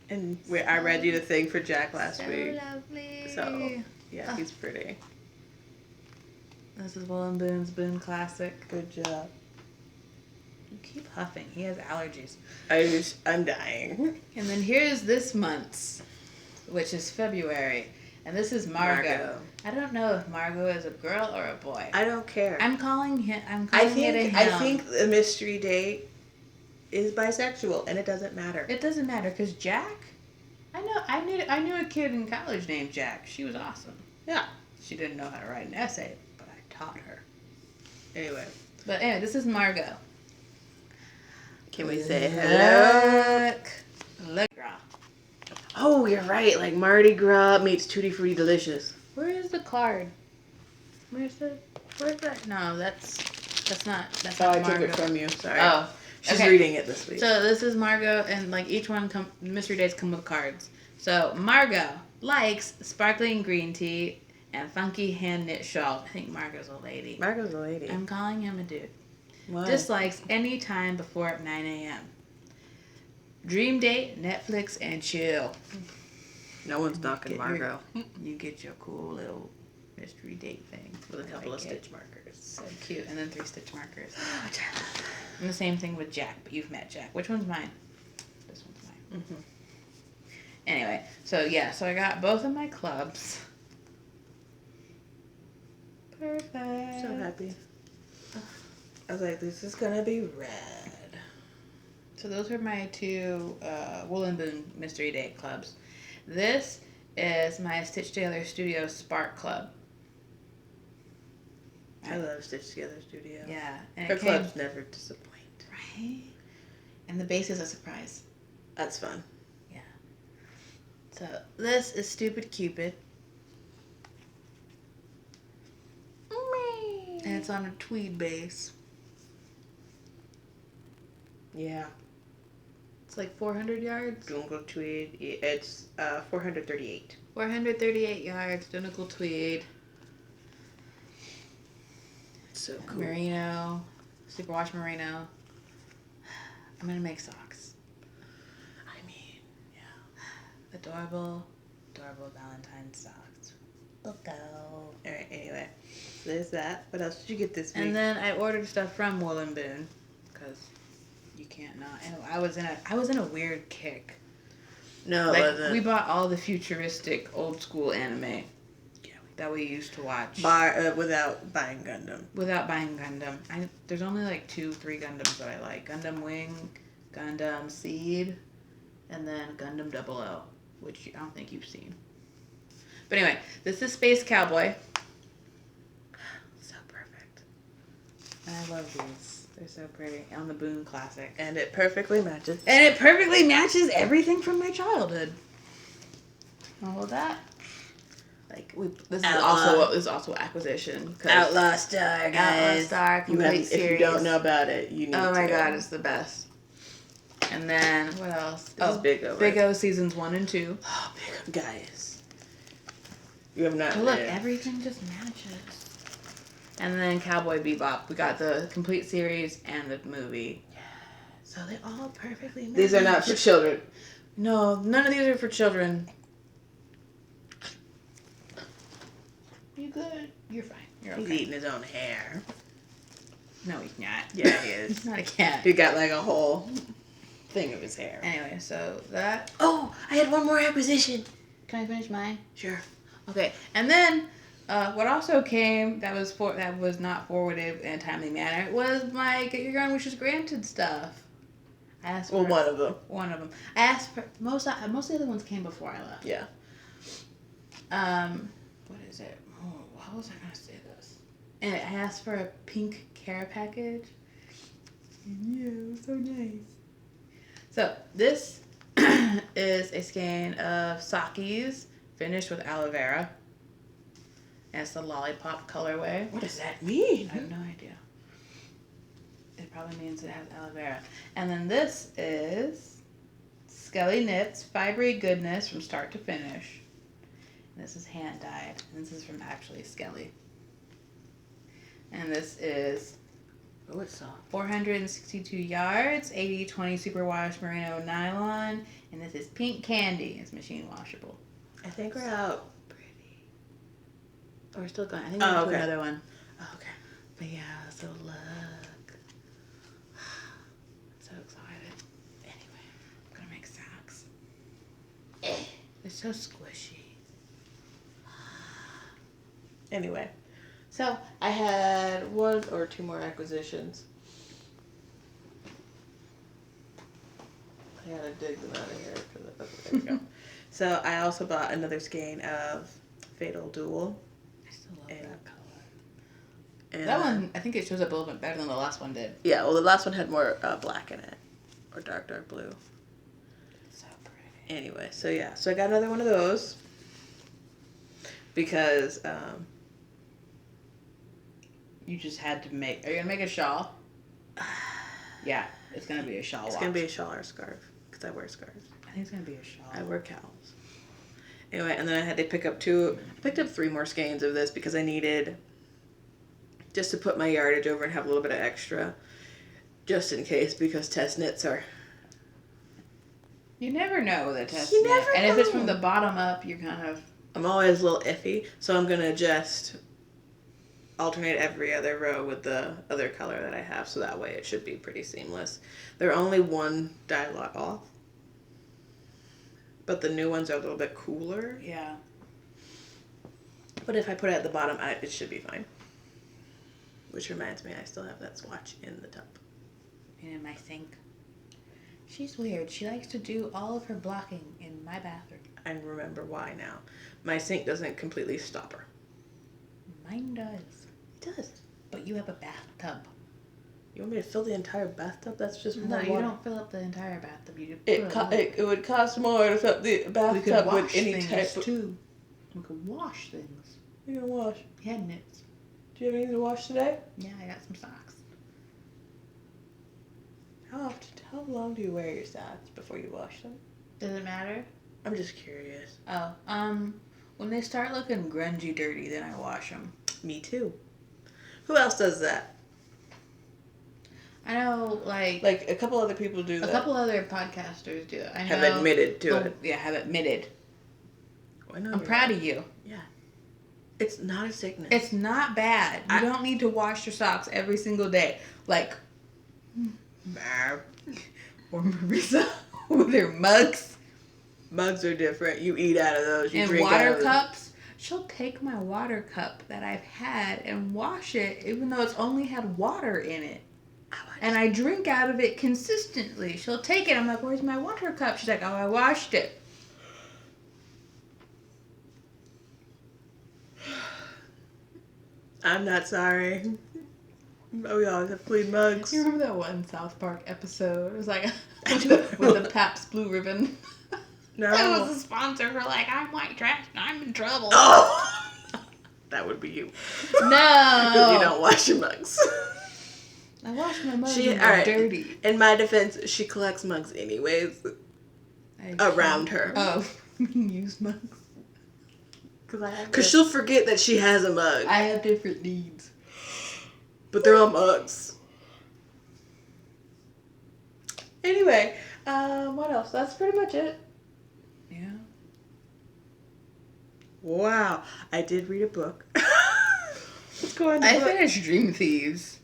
And I read you the thing for Jack last week.
Lovely.
So, yeah, he's pretty.
This is Will and Boone's Boone Classic.
Good job.
You keep huffing. He has allergies.
I'm dying.
And then here's this month's, which is February. And this is Margot. I don't know if Margot is a girl or a boy.
I don't care.
I'm calling it a
I
him.
think the mystery date is bisexual, and it doesn't matter.
It doesn't matter because Jack. I knew a kid in college named Jack. She was awesome.
Yeah.
She didn't know how to write an essay, but I taught her.
Anyway.
But anyway, this is Margot.
Can we say hello?
Look.
Oh, you're right. Like Mardi Gras meets Tutti Frutti Delicious.
Where is the card? Where's that? No, that's not
Oh, I
Margot.
took it from you. Sorry.
Oh.
She's
Okay.
reading it this week.
So this is Margot, and like each one mystery dates come with cards. So Margot likes sparkling green tea and funky hand knit shawl. I think Margot's a lady.
Margot's a lady.
I'm calling him a dude.
Why?
Dislikes any time before 9 a.m. Dream date, Netflix, and chill.
No one's knocking Margot.
You get your cool little mystery date thing
With a couple of
it.
stitch markers.
So cute, and then 3 stitch markers. And the same thing with Jack, but you've met Jack. Which one's mine? This one's mine.
Mm-hmm.
Anyway, so yeah, so I got both of my clubs. Perfect.
So happy. I was like, this is gonna be red.
So those are my 2 Wool and Boone Mystery Date clubs. This is my Stitch Together Studio Spark Club.
I love Stitch Together Studio.
Yeah. And
Her
it
clubs never disappoint.
Right? And the base is a surprise.
That's fun.
Yeah. So this is Stupid Cupid. And it's on a tweed base.
Yeah.
It's like 400 yards.
Jungle Tweed. It's 438.
438 yards, Dunnicle tweed.
So cool.
Merino, superwash merino. I'm gonna make socks. Adorable Valentine's socks. Look out.
Alright, anyway. So there's that. What else did you get this week?
And then I ordered stuff from Wool and Boone. Because you can't not. And I was in a weird kick.
No,
like,
it wasn't.
we bought all the futuristic, old school anime that we used to watch.
Without buying Gundam.
Without buying Gundam. There's only like 2-3 Gundams that I like. Gundam Wing, Gundam Seed, and then Gundam 00, which I don't think you've seen. But anyway, this is Space Cowboy.
So perfect.
And I love these. They're so pretty. On the Boone Classic.
And it perfectly matches.
And it perfectly matches everything from my childhood. All of that. Like this is also acquisition.
Outlaw Star, guys.
Outlaw Star complete series.
If you don't know about it, you need to.
Oh my god, it's the best. And then what else?
This is Big O. Right?
Big O seasons 1 and 2.
Oh, Big O, guys. You have not.
Oh, look, everything just matches. And then Cowboy Bebop. We got the complete series and the movie.
Yeah. So they all perfectly match.
These are not for children. No, none of these are for children. You good? You're fine. You're okay.
He's eating his own hair.
No, he's not.
Yeah, he is.
He's not a cat.
He got like a whole thing of his hair.
Anyway, so that.
Oh, I had one more acquisition.
Can I finish mine?
Sure.
Okay, and then what also came that was not forwarded in a timely manner was my Get Your Gun Wishes Granted stuff. I asked for
one of them.
One of them. I asked for most of the other ones came before I left.
Yeah.
What is it? Oh, how was I gonna say this? And I asked for a pink care package. Yeah, it was so nice. So this is a skein of Sakis finished with aloe vera. And it's the lollipop colorway.
What does that mean?
I have no idea. It probably means it has aloe vera. And then this is Skelly Knits Fibery Goodness from start to finish. And this is hand dyed. And this is from actually Skelly. And this is 462 yards, 80/20 superwash merino nylon, and this is pink candy. It's machine washable.
I think we're out.
Pretty. Oh, we're still going. I think we're going to another one.
Oh, okay.
But yeah, so look. I'm so excited. Anyway, I'm going to make socks. They're so squishy.
Anyway. So, I had 1 or 2 more acquisitions. I gotta dig them out of here. There we go. So, I also bought another skein of Fatal Duel.
I still love that color.
And
that one, I think it shows up a little bit better than the last one did.
Yeah, well, the last one had more black in it. Or dark blue.
So pretty.
Anyway, so yeah. So, I got another one of those. Because,
you just had to make... Are you going to make a shawl? Yeah, it's going to be a shawl.
It's going to be a shawl or a scarf. Because I wear scarves.
I think it's going to be a shawl.
I wear cowls. Anyway, and then I had to pick up 2... I picked up 3 more skeins of this because I needed... Just to put my yardage over and have a little bit of extra. Just in case, because test knits are...
You never know with a test
You
knit.
never
And
know.
if it's from the bottom up, you're kind of...
I'm always a little iffy, so I'm going to just... alternate every other row with the other color that I have, so that way it should be pretty seamless. They're only 1 dye lot off, but the new ones are a little bit cooler.
Yeah.
But if I put it at the bottom, it should be fine. Which reminds me, I still have that swatch in the tub.
And in my sink. She's weird. She likes to do all of her blocking in my bathroom.
I remember why now. My sink doesn't completely stop her.
Mine does.
It does.
But you have a bathtub.
You want me to fill the entire bathtub? That's just
No,
more
you
water.
don't fill up the entire bathtub. You
It would cost more to fill the bathtub with any type of...
too. We could wash things.
What are you gonna wash?
Cabinets.
Do you have anything to wash today?
Yeah, I got some socks.
How long do you wear your socks before you wash them?
Does it matter?
I'm just curious.
Oh, when they start looking grungy dirty, then I wash them.
Me too. Who else does that?
I know, like
a couple other people do that.
A couple other podcasters do it. I know.
Have admitted to it.
Yeah, have admitted.
I know.
I'm proud of you.
Yeah. It's not a sickness.
It's not bad. You don't need to wash your socks every single day. Like, or Marissa with her mugs.
Mugs are different. You eat out of those. You
and
drink
water
out of
cups. She'll take my water cup that I've had and wash it, even though it's only had water in it. And I drink out of it consistently. She'll take it. I'm like, where's my water cup? She's like, oh, I washed it.
I'm not sorry. We always have clean mugs.
You remember that one South Park episode? It was like with the Pabst Blue Ribbon.
No.
That was a sponsor for like, I'm white trash and I'm in trouble.
Oh! That would be you.
No.
Because you don't wash your mugs.
I wash my mugs and they're dirty.
In my defense, she collects mugs anyways. Around her.
Oh, used mugs.
Because she'll forget that she has a mug.
I have different needs.
But they're all mugs. Anyway, what else? That's pretty much it.
Yeah.
Wow. I did read a book. Let's go on.
I finished Dream Thieves.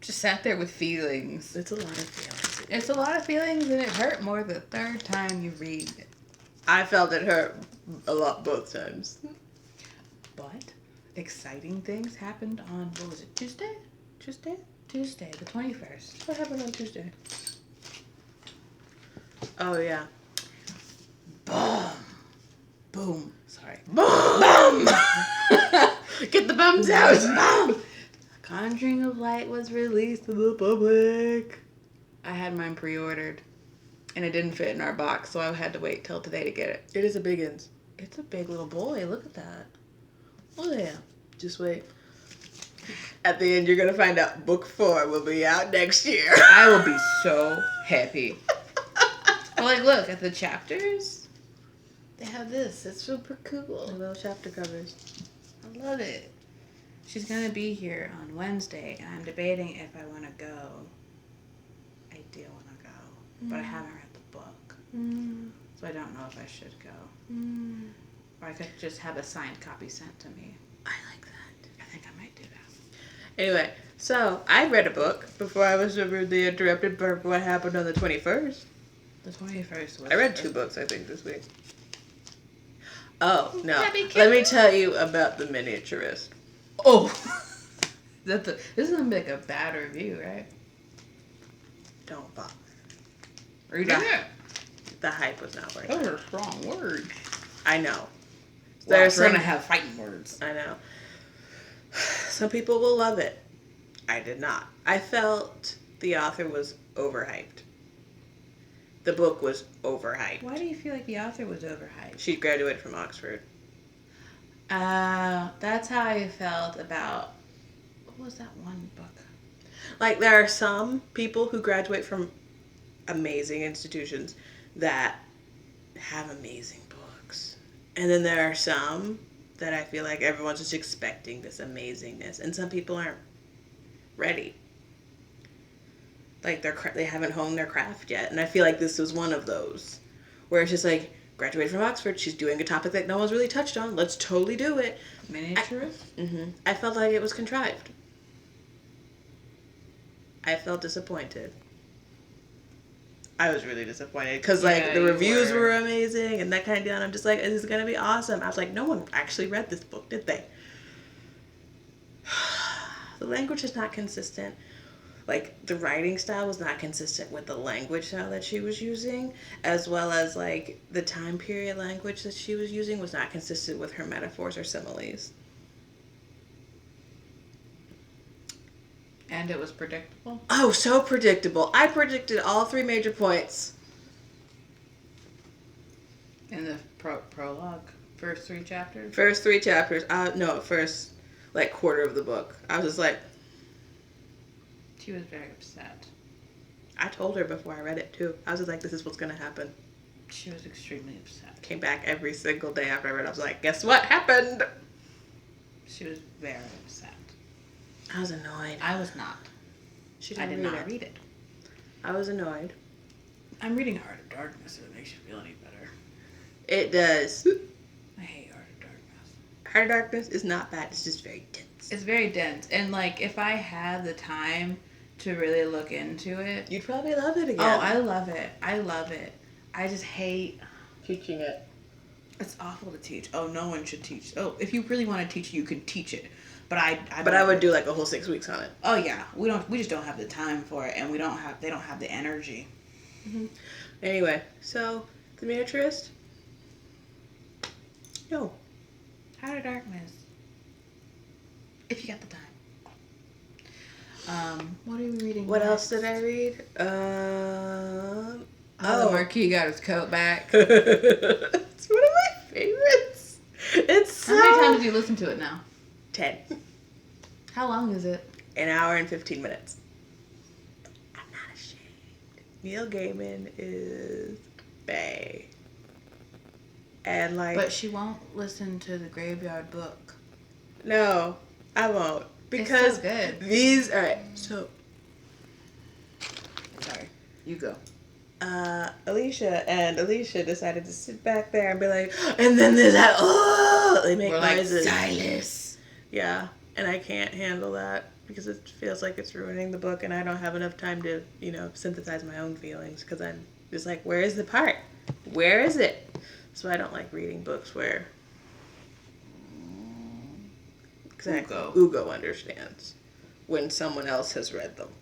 Just sat there with feelings.
It's a lot of feelings.
It's a lot of feelings, and it hurt more the third time you read it.
I felt it hurt a lot both times.
But exciting things happened on, what was it, Tuesday, the 21st.
What happened on Tuesday? Oh, yeah.
Boom. Boom. Sorry.
Boom! Get the bums out! Boom!
Conjuring of Light was released to the public. I had mine pre-ordered. And it didn't fit in our box, so I had to wait till today to get it.
It is a biggins.
It's a big little boy. Look at that. Oh, yeah.
Just wait. At the end, you're going to find out book 4 will be out next year.
I will be so happy. But, like, look, at the chapters, they have this. It's super cool.
The little chapter covers.
I love it. She's going to be here on Wednesday, and I'm debating if I want to go. I do want to go, but I haven't read the book. So I don't know if I should go. Or I could just have a signed copy sent to me.
I like that.
I think I might do that.
Anyway, so I read a book before I was rudely interrupted by what happened on the 21st.
The 21st was...
I read 2 books, I think, this week. Oh, no.
Let
me tell you about The Miniaturist.
Oh! This is going to make a bad review, right?
Don't bother.
Read it.
The hype was not worth it.
Those are strong words.
I know.
We're going to have fighting words.
I know. Some people will love it. I did not. I felt the author was overhyped. The book was overhyped.
Why do you feel like the author was overhyped?
She graduated from Oxford.
That's how I felt about... What was that one book?
Like, there are some people who graduate from amazing institutions that have amazing books. And then there are some that I feel like everyone's just expecting this amazingness. And some people aren't ready. Like, they haven't honed their craft yet. And I feel like this was one of those. Where it's just like, graduated from Oxford, she's doing a topic that no one's really touched on. Let's totally do it.
Miniaturist?
I felt like it was contrived. I felt disappointed. I was really disappointed because the reviews were amazing and that kind of deal. And I'm just like, this is gonna be awesome. I was like, no one actually read this book, did they? The language is not consistent. Like, the writing style was not consistent with the language style that she was using, as well as like the time period language that she was using was not consistent with her metaphors or similes.
And it was predictable?
Oh, so predictable. I predicted all 3 major points.
In the prologue? First 3 chapters?
First 3 chapters. No, first, like, quarter of the book. I was just like...
She was very upset.
I told her before I read it, too. I was just like, this is what's going to happen.
She was extremely upset.
Came back every single day after I read it. I was like, guess what happened?
She was very upset.
I was annoyed.
I was not.
She
I
didn't
did not read it.
I was annoyed.
I'm reading Heart of Darkness if it makes you feel any better.
It does.
I hate Heart of Darkness.
Heart of Darkness is not bad. It's just very dense.
It's very dense. And, like, if I had the time to really look into it...
You'd probably love it again.
Oh, I love it. I love it. I just hate...
teaching it.
It's awful to teach. Oh, no one should teach. Oh, if you really want to teach it, you can teach it. But I
would do like a whole 6 weeks on it.
Oh yeah, we just don't have the time for it, and they don't have the energy.
Mm-hmm. Anyway, so the miniaturist. No.
Heart of Darkness. If you got the time. What are we reading?
What
next?
else did I read?
The Marquis got his coat back.
It's one of my favorites. It's
How many times did you listen to it now?
10.
How long is it?
An hour and 15 minutes. I'm not ashamed. Neil Gaiman is bae. And like...
But she won't listen to the Graveyard Book.
No, I won't. Because
it's so good.
These... Alright, so...
Sorry. You go.
Alicia decided to sit back there and be like, and then there's that, oh! They make
We're
noises.
like, Silas.
Yeah, and I can't handle that because it feels like it's ruining the book and I don't have enough time to, synthesize my own feelings because I'm just like, where is the part? Where is it? So I don't like reading books where Ugo understands when someone else has read them.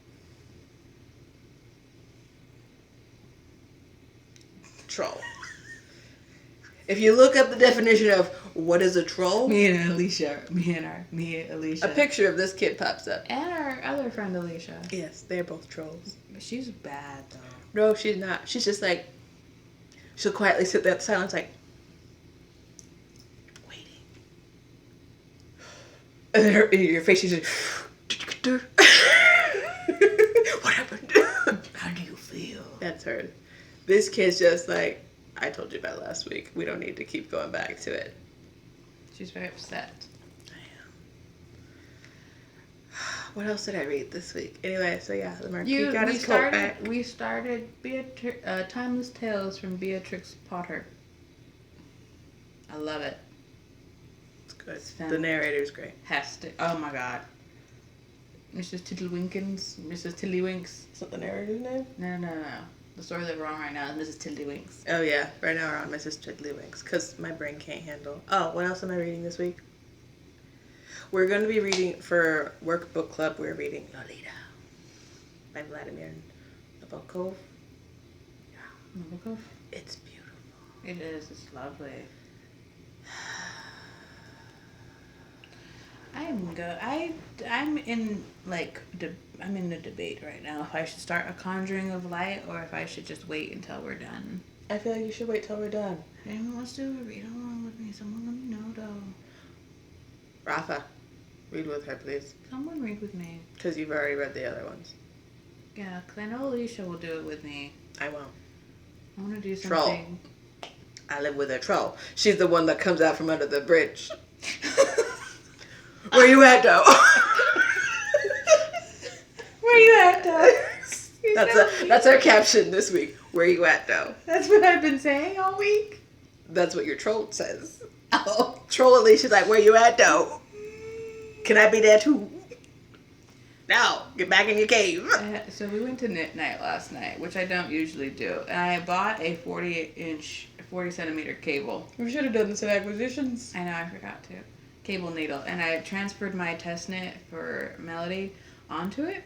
Troll. If you look up the definition of what is a troll,
Me and Alicia.
a picture of this kid pops up.
And our other friend Alicia.
Yes, they're both trolls.
She's bad though.
No, she's not. She's just like, she'll quietly sit there in silence like, waiting. And then in your face she's like, what happened?
How do you feel?
That's her. This kid's just like, I told you about last week. We don't need to keep going back to it.
She's very upset.
I am. What else did I read this week? Anyway, so yeah, the Marquis got his coat back.
We started Timeless Tales from Beatrix Potter. I love it.
It's good. The narrator's great.
Oh my god. Mrs. Tiddlywinks.
Is that the narrator's name?
No. The story that we're on right now is Mrs. Tiddlywinks.
Oh yeah, right now we're on Mrs. Tiddlywinks because my brain can't handle. Oh, what else am I reading this week? We're going to be reading for work book club. We're reading Lolita by Vladimir Nabokov.
Yeah. Nabokov?
It's beautiful.
It is. It's lovely. I'm in a debate right now if I should start A Conjuring of Light or if I should just wait until we're done.
I feel like you should wait till we're done.
If anyone wants to read along with me, someone let me know though.
Rafa, read with her, please.
Someone read with me.
Because you've already read the other ones.
Yeah, because I know Alicia will do it with me.
I won't.
I want to do something.
Troll. I live with a troll. She's the one that comes out from under the bridge. Where you at, though?
Where you at, though?
That's our caption this week. Where you at, though?
That's what I've been saying all week.
That's what your troll says.
Oh.
Troll Alicia's like, where you at, though? Can I be there, too? No, get back in your cave.
So we went to Knit Night last night, which I don't usually do. And I bought a 40 centimeter cable.
We should have done this in acquisitions.
I know, I forgot to. Cable needle. And I transferred my test knit for Melody onto it.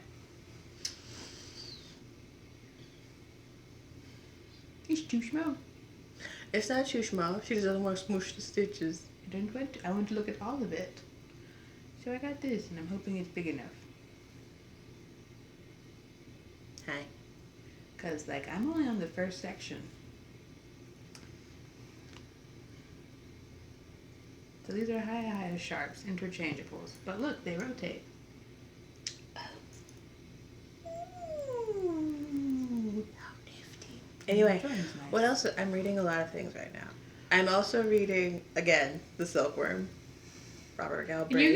It's too small.
It's not too small. She just doesn't want to smoosh the stitches.
I want to look at all of it. So I got this, and I'm hoping it's big enough.
Hi.
Because, I'm only on the first section. So these are high sharps, interchangeables. But look, they rotate.
Ooh, how nifty. Anyway, nice. What else? I'm reading a lot of things right now. I'm also reading, again, The Silkworm. Robert Galbraith.
And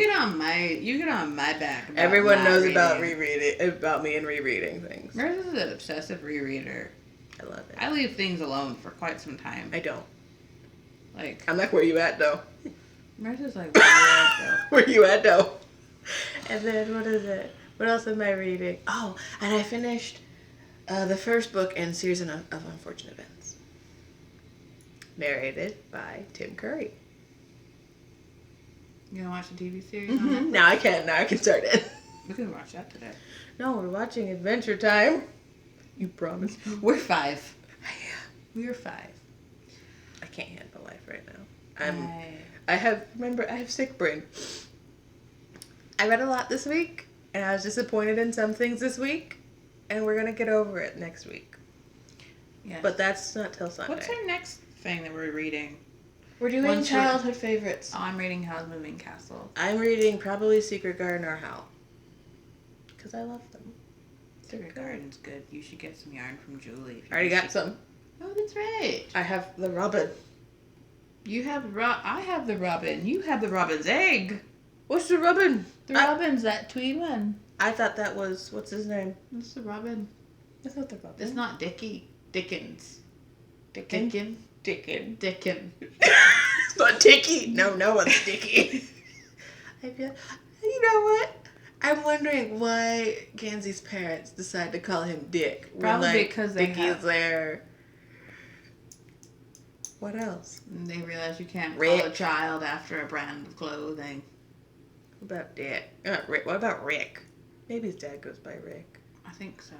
you get on my back. About
Everyone knows
reading.
about me and rereading things.
Meredith is an obsessive rereader.
I love it.
I leave things alone for quite some time.
I don't.
Like,
I'm like, where you at, though?
Meredith's like, where you at, though?
Where you at, though? And then, what is it? What else am I reading? Oh, and I finished the first book in Season of Unfortunate Events. Narrated by Tim Curry.
You gonna watch the TV series on Netflix?
Now I can start it.
We can watch that today.
No, we're watching Adventure Time. You promised.
We're 5. We're 5.
I can't handle life right now. I have sick brain. I read a lot this week, and I was disappointed in some things this week, and we're gonna get over it next week.
Yes.
But that's not till Sunday.
What's our next thing that we're reading?
We're doing childhood favorites.
Oh, I'm reading Howl's Moving Castle.
I'm reading probably Secret Garden or Howl. Because I love them.
Secret Garden's good. You should get some yarn from Julie.
I already got some.
Oh, that's right.
I have the robin.
You have I have the robin. You have the robin's egg.
What's the robin?
The robin's that tweed one.
I thought that was, what's his name?
What's the robin?
That's not the robin.
It's not Dickens.
Dickin.
Dickin.
It's not Dicky. No one's Dicky. You know what? I'm wondering why Gansy's parents decide to call him Dick.
Probably because
Dicky's there. What else?
And they realize you can't
Rick.
call a child after a brand of clothing.
What about Dick? Rick. What about Rick? Maybe his dad goes by Rick.
I think so.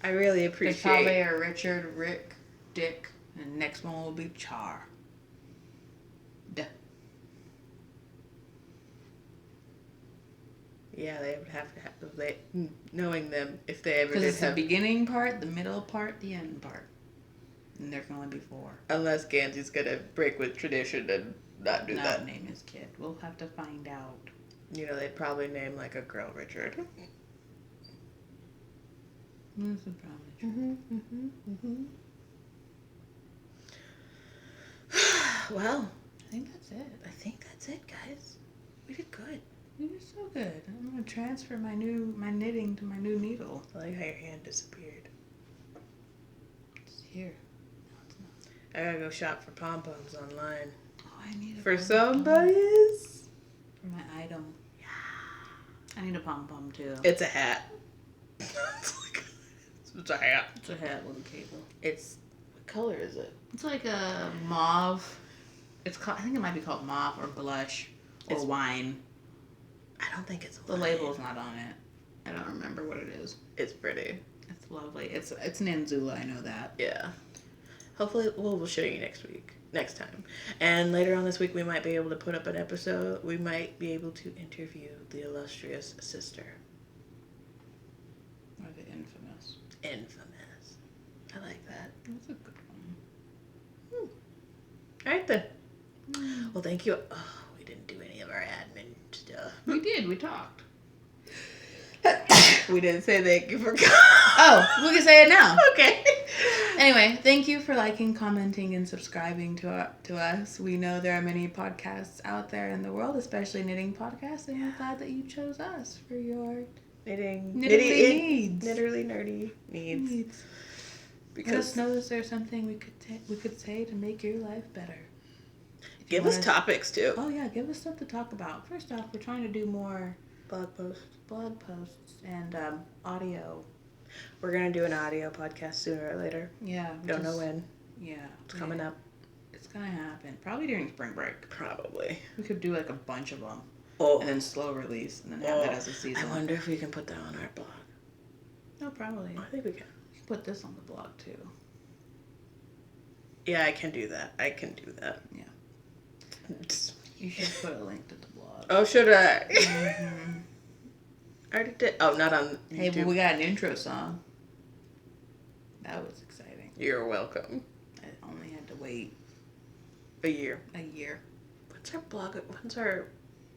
I really
They
appreciate.
probably are Richard, Rick, Dick, and the next one will be Char. Duh.
Yeah, they would have to have knowing them if they ever
Because
did
it's the
have.
beginning part, the middle part, the end part. And there can only be 4.
Unless Gansy's gonna break with tradition and not do that.
Name his kid. We'll have to find out.
You know, they'd probably name like a girl Richard.
That's probably true.
Well,
I think that's it.
Guys. We did good.
You did so good. I'm gonna transfer my knitting to my new needle.
I like how your hand disappeared.
It's here. No, it's not.
I gotta go shop for pom-poms online.
Oh, I need a
For
pom-pom.
somebody's?
For my item. Yeah. I need a pom-pom too.
It's a hat. It's a hat.
It's a hat with a cable.
What color is it?
It's like a mauve. I think it might be called mauve or blush or wine.
I don't think it's
The label's not on it. I don't remember what it is.
It's pretty.
It's lovely. It's Nanzula, I know that.
Yeah. Hopefully, we'll show you next time. And later on this week, we might be able to put up an episode. We might be able to interview the illustrious sister.
Or the infamous.
Infamous. I like that.
That's a good one.
All right, then. Well, thank you. Oh, we didn't do any of our admin stuff.
We did. We talked.
We didn't say thank you for
Oh, we can say it now.
Okay.
Anyway, thank you for liking, commenting, and subscribing to us. We know there are many podcasts out there in the world, especially knitting podcasts, and we're glad that you chose us for your
Knitterly
needs.
Knitterly nerdy needs.
Let us know if there's something we could say to make your life better.
Give us topics too.
Oh yeah, give us stuff to talk about. First off, we're trying to do more
Blog
posts and audio.
We're gonna do an audio podcast sooner or later.
Yeah.
Don't know when.
Yeah.
It's coming up.
It's gonna happen. Probably during spring break.
Probably.
We could do like a bunch of them.
Oh.
And then slow release, and then have that as a season.
I wonder if we can put that on our blog.
No, probably.
I think we can.
You can put this on the blog too.
Yeah, I can do that.
Yeah. You should put a link to the blog.
Oh, should I?
Mm-hmm.
I already did. Oh, not on YouTube.
Hey, but we got an intro song. That was exciting.
You're welcome.
I only had to wait
A year.
a year.
When's our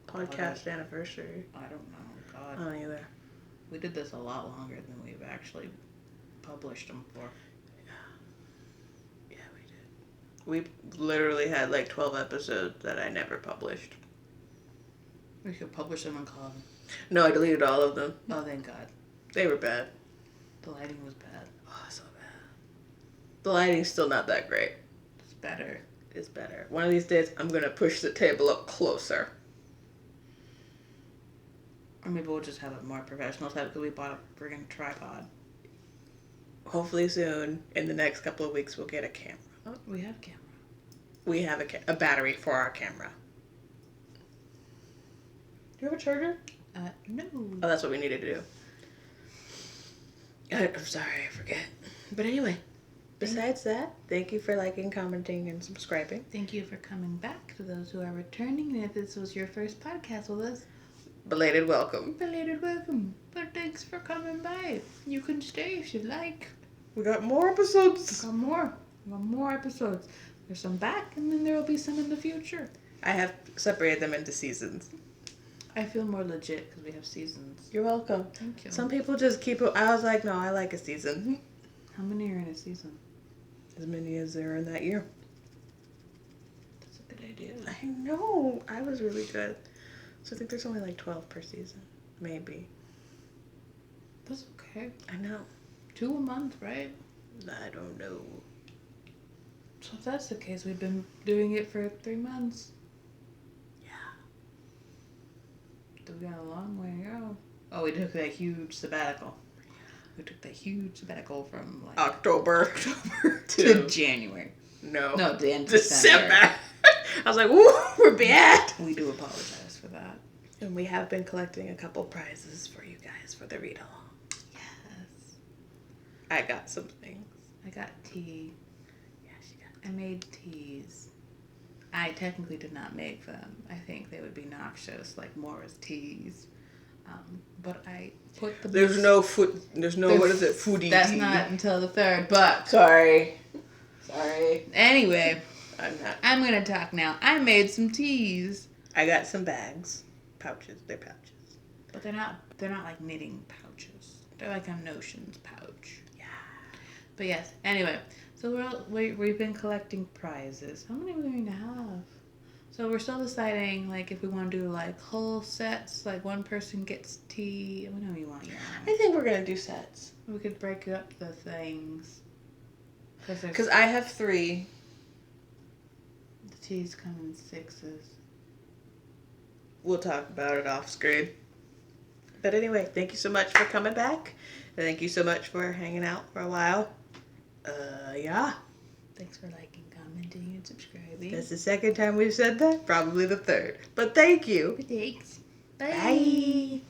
podcast anniversary?
I don't know. God.
I don't either.
We did this a lot longer than we've actually published them for.
Yeah, we did. We literally had like 12 episodes that I never published.
We could publish them and call them.
No, I deleted all of them.
Oh, thank God.
They were bad.
The lighting was bad.
Oh, so bad. The lighting's still not that great.
It's better.
It's better. One of these days, I'm going to push the table up closer.
Or maybe we'll just have a more professional type because we bought a friggin' tripod.
Hopefully soon, in the next couple of weeks, we'll get a camera.
Oh, we have a camera.
We have a battery for our camera. Do you have a charger?
No.
Oh, that's what we needed to do. I'm sorry, I forget. But anyway, besides that, thank you for liking, commenting, and subscribing.
Thank you for coming back to those who are returning. And if this was your first podcast with us,
belated welcome.
Belated welcome. But thanks for coming by. You can stay if you'd like.
We got more episodes.
We got more episodes. There's some back, and then there will be some in the future.
I have separated them into seasons.
I feel more legit because we have seasons.
You're welcome.
Thank you.
Some people just keep it. I was like, no, I like a season.
How many are in a season?
As many as there are in that year.
That's a good idea.
I know. I was really good. So I think there's only like 12 per season. Maybe.
That's okay.
I know.
2 a month, right?
I don't know.
So if that's the case, we've been doing it for 3 months.
Yeah.
We got a long way to go. Oh, we took that huge sabbatical. We took that huge sabbatical from like
October
to January.
No,
the end of
December. I was like, "Woo, we're bad."
We do apologize for that.
And we have been collecting a couple prizes for you guys for the read along.
Yes.
I got some things.
I got tea.
Yeah, she got.
I made teas. I technically did not make them. I think they would be noxious, like more as teas. But I put the.
There's no food. There's no. What is it? Foodie.
That's
tea.
not until the 3rd. But
Sorry.
anyway,
I'm not.
I'm gonna talk now. I made some teas.
I got some bags, pouches. They're pouches.
But they're not like knitting pouches. They're like a notions pouch.
Yeah.
But yes. Anyway, so we've been collecting prizes. How many are we going to have? So we're still deciding, like, if we want to do, like, whole sets, like, one person gets tea. We know you want your own.
I think we're gonna do sets.
We could break up the things.
Because I have 3.
The teas come in 6s.
We'll talk about it off screen. But anyway, thank you so much for coming back. And thank you so much for hanging out for a while. Yeah.
Thanks for liking, commenting, and subscribing.
That's the 2nd time we've said that. Probably the 3rd. But thank you.
Thanks.
Bye.